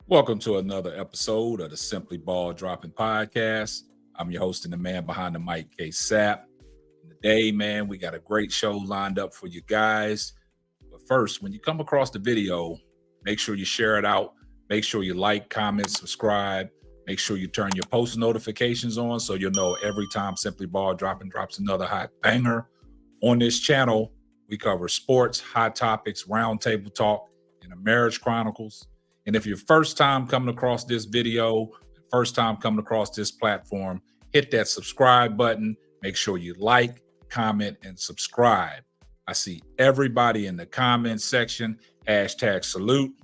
Welcome to another episode of the Simply Ball Dropping Podcast. I'm your host and the man behind the mic, K Sap. Today, man, we got a great show lined up for you guys. But first, when you come across the video, make sure you share it out. Make sure you like, comment, subscribe. Make sure you turn your post notifications on so you'll know every time Simply Ball Dropping drops another hot banger. On this channel, we cover sports, hot topics, roundtable talk, and the marriage chronicles. And if you're first time coming across this video, first time coming across this platform, hit that subscribe button. Make sure you like, comment, and subscribe. I see everybody in the comment section, #salute.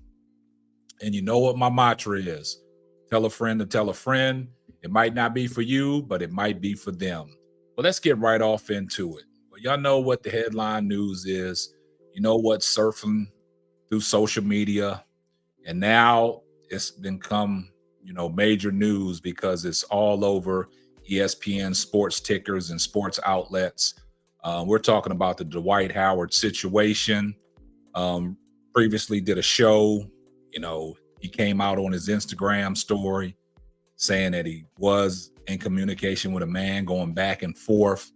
And you know what my mantra is. Tell a friend to tell a friend. It might not be for you, but it might be for them. Well, let's get right off into it. Well, y'all know what the headline news is. You know what's surfing through social media. And now it's become, major news because it's all over ESPN sports tickers and sports outlets. We're talking about the Dwight Howard situation. Previously did a show, he came out on his Instagram story saying that he was in communication with a man going back and forth.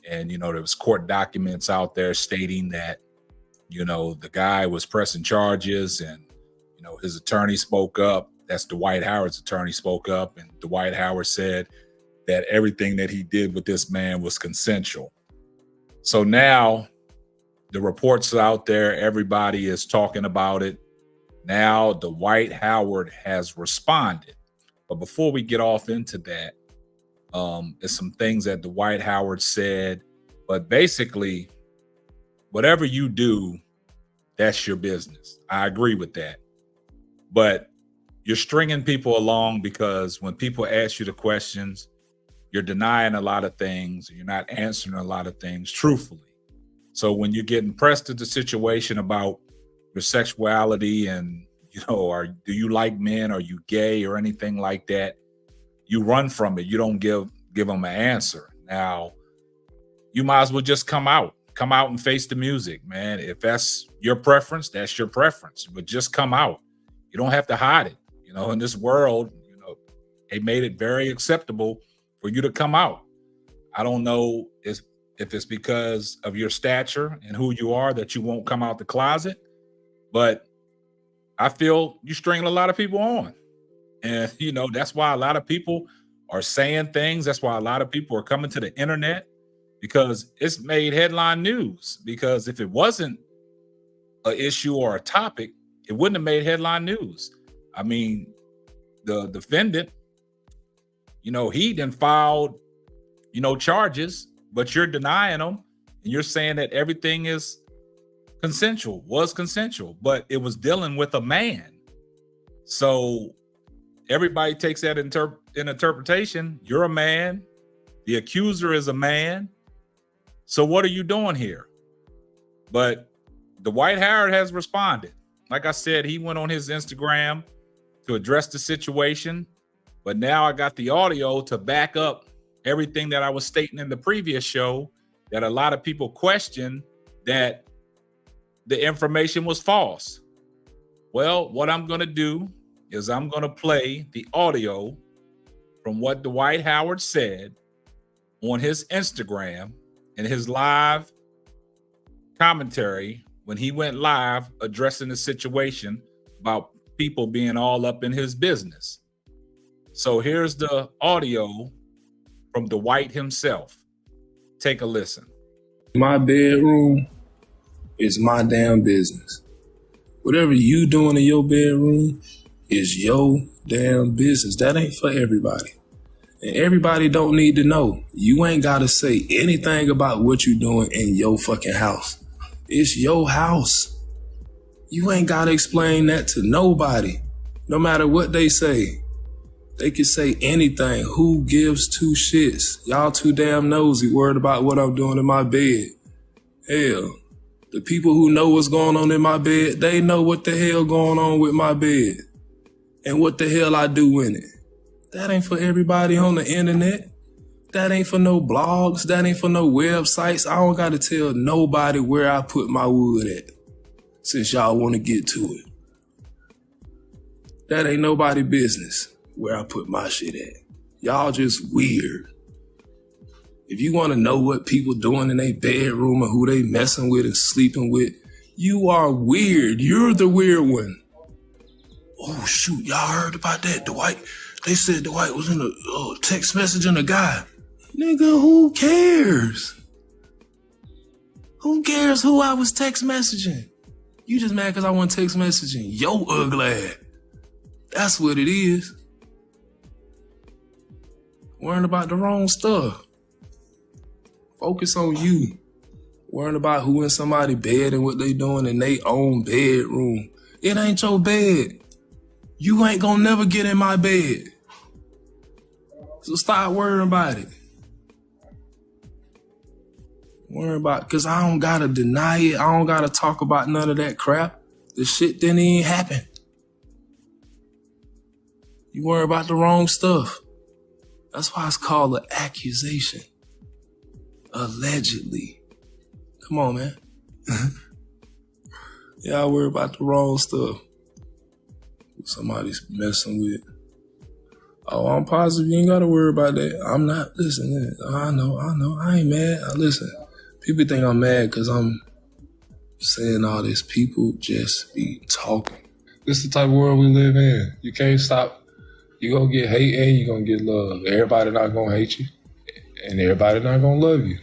And, there was court documents out there stating that, the guy was pressing charges and, his attorney spoke up. That's Dwight Howard's attorney spoke up. And Dwight Howard said that everything that he did with this man was consensual. So now the reports are out there. Everybody is talking about it. Now Dwight Howard has responded. But before we get off into that, there's some things that Dwight Howard said. But basically, whatever you do, that's your business. I agree with that. But you're stringing people along because when people ask you the questions, you're denying a lot of things. You're not answering a lot of things truthfully. So when you're getting pressed to the situation about your sexuality and, do you like men? Are you gay or anything like that? You run from it. You don't give them an answer. Now, you might as well just come out and face the music, man. If that's your preference, that's your preference. But just come out. You don't have to hide it. In this world, they made it very acceptable for you to come out. I don't know if it's because of your stature and who you are that you won't come out the closet, but I feel you string a lot of people on. And, that's why a lot of people are saying things. That's why a lot of people are coming to the internet because it's made headline news. Because if it wasn't an issue or a topic, it wouldn't have made headline news. I mean, the defendant, he then filed, charges, but you're denying them. And you're saying that everything was consensual, but it was dealing with a man. So everybody takes that in interpretation. You're a man. The accuser is a man. So what are you doing here? But Dwight Howard has responded. Like I said, he went on his Instagram to address the situation, but now I got the audio to back up everything that I was stating in the previous show, that a lot of people questioned that the information was false. Well, what I'm going to do is I'm going to play the audio from what Dwight Howard said on his Instagram and his live commentary when he went live addressing the situation about people being all up in his business. So here's the audio from Dwight himself. Take a listen. My bedroom is my damn business. Whatever you doing in your bedroom is your damn business. That ain't for everybody. And everybody don't need to know. You ain't got to say anything about what you doing in your fucking house. It's your house. You ain't got to explain that to nobody. No matter what they say. They can say anything. Who gives two shits? Y'all too damn nosy, worried about what I'm doing in my bed. Hell, the people who know what's going on in my bed, they know what the hell going on with my bed. And what the hell I do in it. That ain't for everybody on the internet. That ain't for no blogs. That ain't for no websites. I don't got to tell nobody where I put my wood at, since y'all want to get to it. That ain't nobody business where I put my shit at. Y'all just weird. If you want to know what people doing in their bedroom and who they messing with and sleeping with, you are weird. You're the weird one. Oh, shoot. Y'all heard about that, Dwight? They said Dwight was in a text messaging a guy. Nigga, who cares? Who cares who I was text messaging? You just mad because I want text messaging yo ugly ass. That's what it is. Worrying about the wrong stuff. Focus on you. Worrying about who in somebody's bed and what they doing in their own bedroom. It ain't your bed. You ain't gonna never get in my bed. So stop worrying about it. Worrying about, cause I don't gotta deny it. I don't gotta talk about none of that crap. The shit didn't even happen. You worry about the wrong stuff. That's why it's called an accusation. Allegedly. Come on, man. Y'all worry about the wrong stuff. Somebody's messing with. Oh, I'm positive you ain't gotta worry about that. I'm not listening. I know. I ain't mad. Listen, people think I'm mad because I'm saying all this. People just be talking. This is the type of world we live in. You can't stop. You gonna get hate and you gonna get love. Everybody not gonna hate you, and everybody not gonna love you.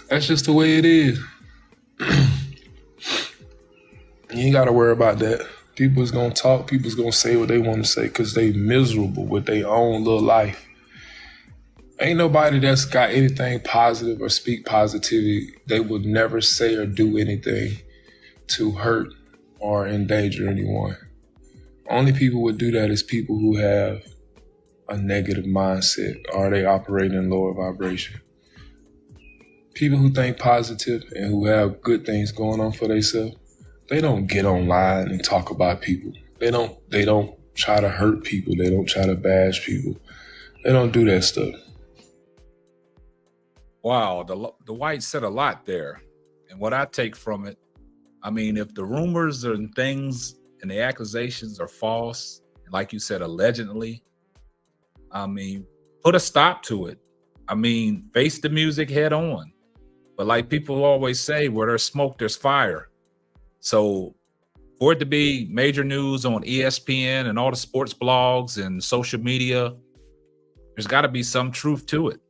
That's just the way it is. You ain't gotta worry about that. People's gonna talk. People's gonna say what they want to say because they miserable with their own little life. Ain't nobody that's got anything positive or speak positivity. They would never say or do anything to hurt or endanger anyone. Only people would do that is people who have a negative mindset or they operate in lower vibration. People who think positive and who have good things going on for themselves, they don't get online and talk about people. They don't try to hurt people. They don't try to bash people. They don't do that stuff. Wow, the White said a lot there. And what I take from it, I mean, if the rumors and things and the accusations are false, like you said, allegedly, I mean, put a stop to it. I mean, face the music head on. But like people always say, where there's smoke, there's fire. So for it to be major news on ESPN and all the sports blogs and social media, there's got to be some truth to it.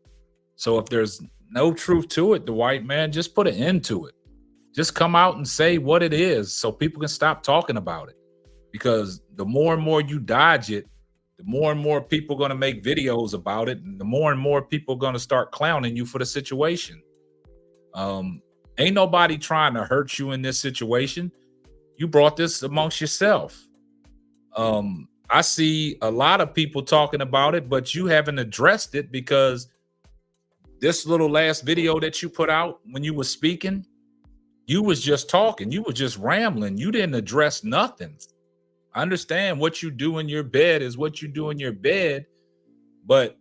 So if there's no truth to it, the White man, just put an end to it. Just come out and say what it is so people can stop talking about it. Because the more and more you dodge it, the more and more people are going to make videos about it. And the more people are going to start clowning you for the situation. Ain't nobody trying to hurt you in this situation. You brought this amongst yourself. I see a lot of people talking about it, but you haven't addressed it because this little last video that you put out when you were speaking, you was just talking. You were just rambling. You didn't address nothing. I understand what you do in your bed is what you do in your bed, but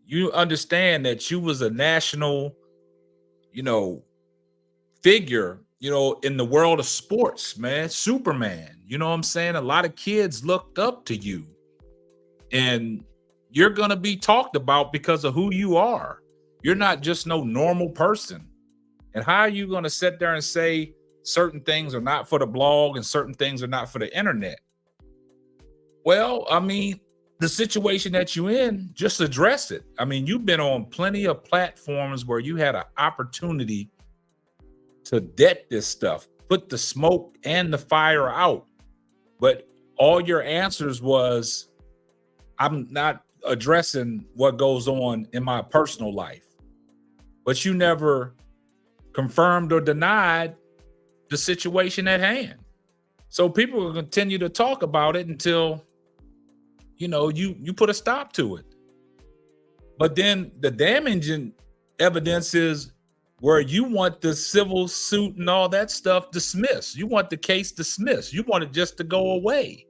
you understand that you was a national, figure, in the world of sports, man, Superman. You know what I'm saying? A lot of kids looked up to you and you're going to be talked about because of who you are. You're not just no normal person. And how are you going to sit there and say certain things are not for the blog and certain things are not for the internet? Well, I mean, the situation that you're in, just address it. I mean, you've been on plenty of platforms where you had an opportunity to det this stuff, put the smoke and the fire out. But all your answers was, I'm not addressing what goes on in my personal life. But you never confirmed or denied the situation at hand. So people will continue to talk about it until, you put a stop to it. But then the damaging evidence is where you want the civil suit and all that stuff dismissed. You want the case dismissed. You want it just to go away.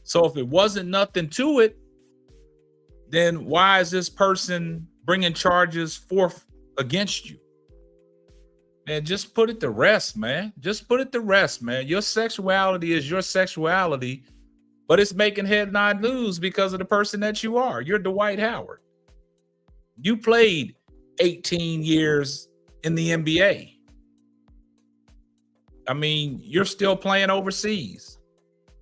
So if it wasn't nothing to it, then why is this person bringing charges forth against you? Man, just put it to rest, man. Just put it to rest, man. Your sexuality is your sexuality. but it's making headline news because of the person that you are. You're Dwight Howard. You played 18 years in the NBA. I mean, you're still playing overseas.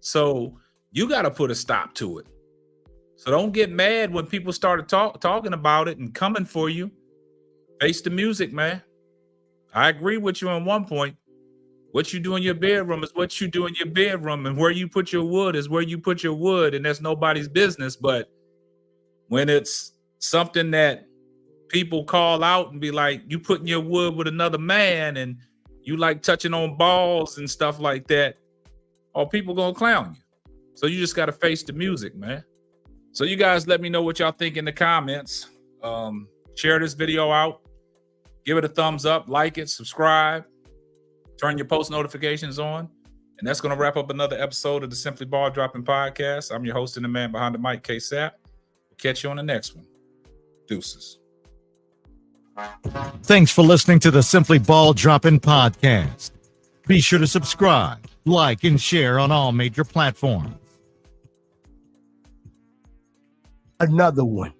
So you got to put a stop to it. So don't get mad when people started talking about it and coming for you. Face the music, man. I agree with you on one point. What you do in your bedroom is what you do in your bedroom, and where you put your wood is where you put your wood, and that's nobody's business. But when it's something that people call out and be like, you putting your wood with another man and you like touching on balls and stuff like that, oh, people gonna clown you. So you just got to face the music, man. So you guys let me know what y'all think in the comments. Share this video out. Give it a thumbs up, like it, subscribe, turn your post notifications on. And that's going to wrap up another episode of the Simply Ball Dropping Podcast. I'm your host and the man behind the mic, K-Sap. We'll catch you on the next one. Deuces. Thanks for listening to the Simply Ball Dropping Podcast. Be sure to subscribe, like, and share on all major platforms. Another one.